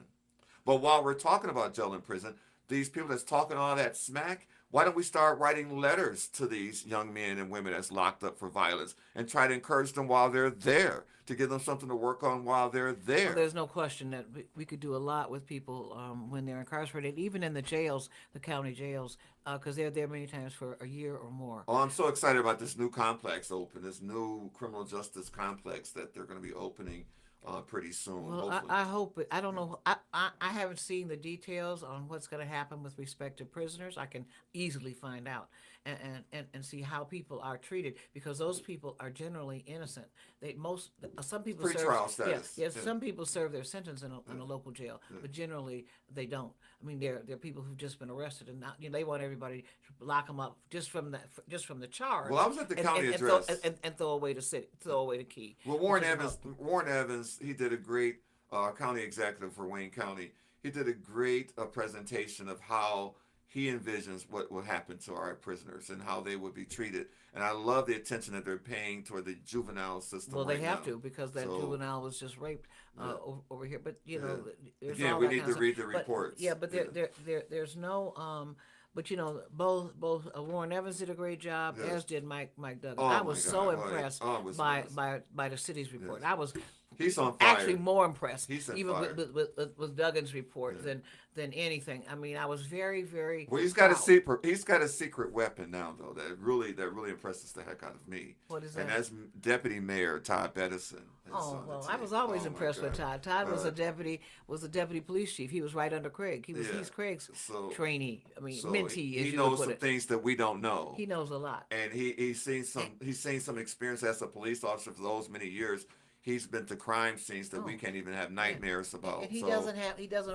but while we're talking about jail and prison, these people that's talking all that smack, why don't we start writing letters to these young men and women that's locked up for violence and try to encourage them while they're there, to give them something to work on while they're there? Well, there's no question that we could do a lot with people when they're incarcerated, even in the jails, the county jails, because they're there many times for a year or more. Oh, I'm so excited about this new complex this new criminal justice complex that they're going to be opening pretty soon. Well, hopefully. I hope it. I don't know. I haven't seen the details on what's going to happen with respect to prisoners. I can easily find out and see how people are treated because those people are generally innocent. Some people Pre-trial serve. Yeah, status. yeah, Yeah. Some people serve their sentence in a local jail, but generally they don't. I mean, they're people who've just been arrested and not, they want everybody to lock them up just from the charge. Well, I was at the county and address. throw away throw away the key. Well, which is Warren Evans, he did a great county executive for Wayne County. He did a great presentation of how he envisions what will happen to our prisoners and how they would be treated. And I love the attention that they're paying toward the juvenile system. Well, they right have now. to because that So, juvenile was just raped over here. But there's Again, all we that need kind to of read stuff. the But, reports. yeah, but there's no. But both Warren Evans did a great job, Yes. as did Mike Duggan. Oh, I my was God. so Oh, yeah. impressed Oh, it was by amazing. by the city's report. Yes. I was He's on fire. actually more impressed He's on even fire. with Duggan's report than anything. I mean, I was very, very Well, he's got a proud. secret. He's got a secret weapon now, though. That really impresses the heck out of me. What is And that? that's Deputy Mayor Todd Bedison. Oh well, I was always impressed with Todd. Todd was a deputy police chief. He was right under Craig. He's Craig's trainee. I mean, mentee, as he you knows would put some it. things that we don't know. He knows a lot. And he's seen some experience as a police officer for those many years. He's been to crime scenes that we Oh, can't even have and, nightmares and about. he doesn't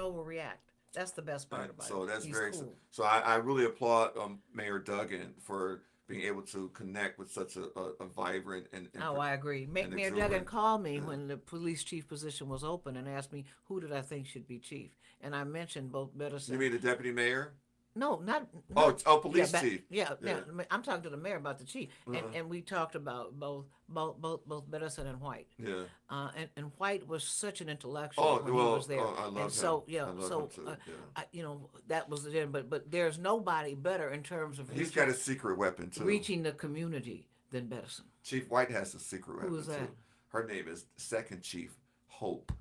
overreact. That's the best part about it. So that's He's very. cool. So I really applaud Mayor Duggan for being able to connect with such a vibrant Oh, I agree. and Mayor Duggan exuberant. called me Yeah. when the police chief position was open and asked me who did I think should be chief, and I mentioned both You medicine. mean the deputy mayor? No, Oh, not police chief. yeah. Yeah. Now I'm talking to the mayor about the chief, Uh-huh. and we talked about both medicine and White. Yeah. And White was such an intellectual Oh when he well, was there, I and love him. so yeah, I love him so too. Yeah. that was it. But there's nobody better in terms of He's got a secret weapon too. reaching the community than medicine. Chief White has a secret Who weapon is that? too. Her name is Second Chief Hope.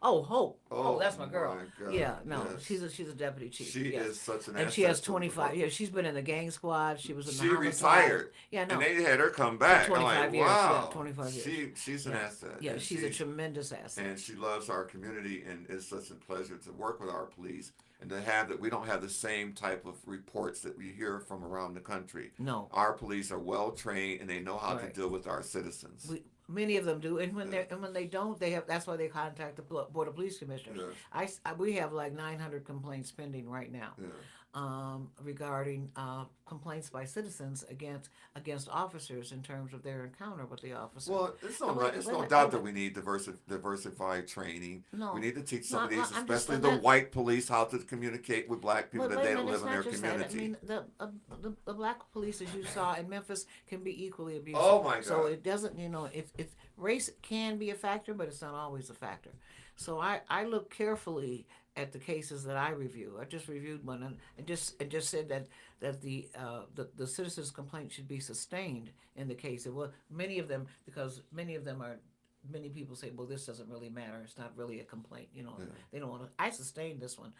Oh, Hope. Oh, Oh that's my girl. my God. Yeah, no, Yes. she's a deputy chief. She Yes. is such an And she asset has to the 25 department. years. She's been in the gang squad. She was in the She homicide. retired. Yeah, no. And they had her come back. I'm 25 like, years, yeah, wow. 25 years. She's an Yeah. asset. Yeah, And she's a tremendous asset. and she loves our community, and it's such a pleasure to work with our police and to have that we don't have the same type of reports that we hear from around the country. No. Our police are well trained and they know how to Right. deal with our citizens. Many of them do, and when Yeah. they don't, they have. That's why they contact the board of police commissioners. We have like 900 complaints pending right now, Yeah. regarding complaints by citizens against officers in terms of their encounter with the officer. Well, it's But no, wait- it's wait a no minute, doubt wait a that we need diversified training. No. We need to teach some of No, these, I'm just especially saying the that- white police, how to communicate with black people But that wait they a don't minute, live it's in not their just that. I community. mean, the black police, as you saw in Memphis, can be equally abusive. Oh, my So God. it doesn't, it's race can be a factor, but it's not always a factor. So I look carefully at the cases that I review. I just reviewed one and just said that the citizen's complaint should be sustained in the case. Well, many of them, because many people say, well, this doesn't really matter. It's not really a complaint. Yeah. They don't want to. I sustained this one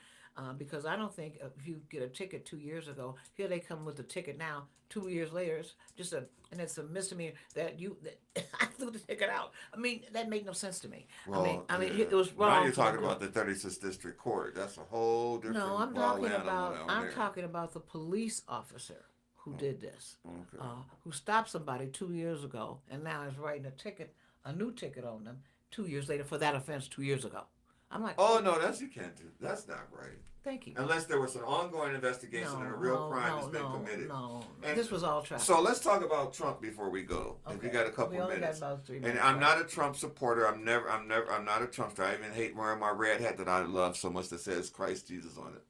because I don't think if you get a ticket 2 years ago, here they come with the ticket now. 2 years later, it's and it's a misdemeanor that I threw the ticket out. I mean, that made no sense to me. Well, It was wrong. now you're for them talking to- about the 36th District Court. That's a whole different No, I'm ball talking animal about down I'm there. talking about the police officer who did this, Okay. who stopped somebody 2 years ago, and now is writing a new ticket on them 2 years later for that offense 2 years ago. I'm like, Oh no, you can't do. That's not right. thank you. Unless there was an ongoing investigation and a real crime has been committed. No, And this was all traffic. So let's talk about Trump before we go. If you Okay. got a couple We only got minutes. about 3 And minutes I'm left. not a Trump supporter. I'm not a Trump star. I even hate wearing my red hat that I love so much that says Christ Jesus on it.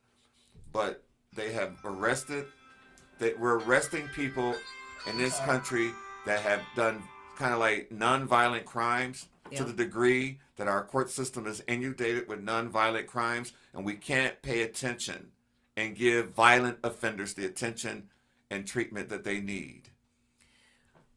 But they have we're arresting people in this country that have done kind of like nonviolent crimes to Yeah. the degree that our court system is inundated with nonviolent crimes, and we can't pay attention and give violent offenders the attention and treatment that they need.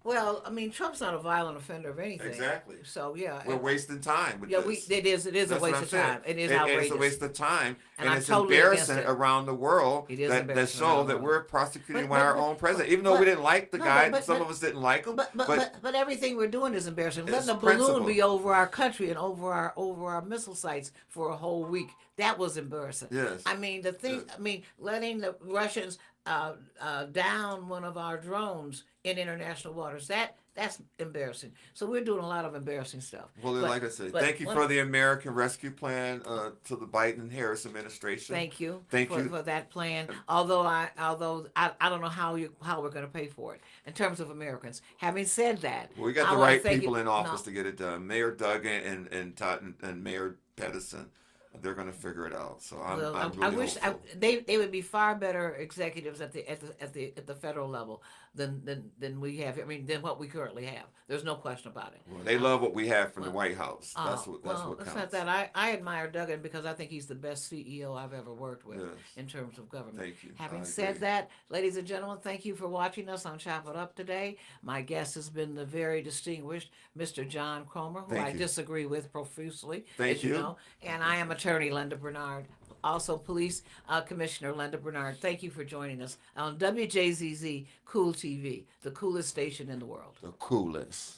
Well, I mean, Trump's not a violent offender of anything. Exactly. So yeah, We're wasting time with yeah, this. it is a That's what waste I'm of saying. time. It is And outrageous. it's a waste of time, And and I'm it's totally against embarrassing it. around the world It is that embarrassing show around the that world. we're prosecuting But- our but- own president, even though we but- didn't like the no, guy. but- Some but- of us didn't like him, But everything we're doing is embarrassing. It's Letting a balloon principle. be over our country and over our missile sites for a whole week, that was embarrassing. Yes. I mean, Yes. letting the Russians down one of our drones in international waters, that's embarrassing. So we're doing a lot of embarrassing stuff. well, But- like I said, but thank you one- for the American Rescue Plan to the Biden-Harris administration. Thank you. Thank for, you. for that plan. Although I don't know how we're going to pay for it in terms of Americans. Having said that, Well, we got I the wanna right thank people you- in office no, to get it done. Mayor Duggan and Todd and Mayor Pedersen, they're going to figure it out. So I'm really I wish hopeful. they would be far better executives at the federal level than we have. I mean, than what we currently have. There's no question about it. Well, they love what we have from the White House. That's what It's counts. not that I admire Duggan because I think he's the best CEO I've ever worked with Yes. in terms of government. Thank you. Having I said agree. that, ladies and gentlemen, thank you for watching us on Chop It Up today. My guest has been the very distinguished Mr. John Cromer, who Thank I you. disagree with profusely, Thank as you you. know, and I am attorney Linda Bernard. Also, Police Commissioner Linda Bernard. Thank you for joining us on WJZZ Cool TV, the coolest station in the world. The coolest.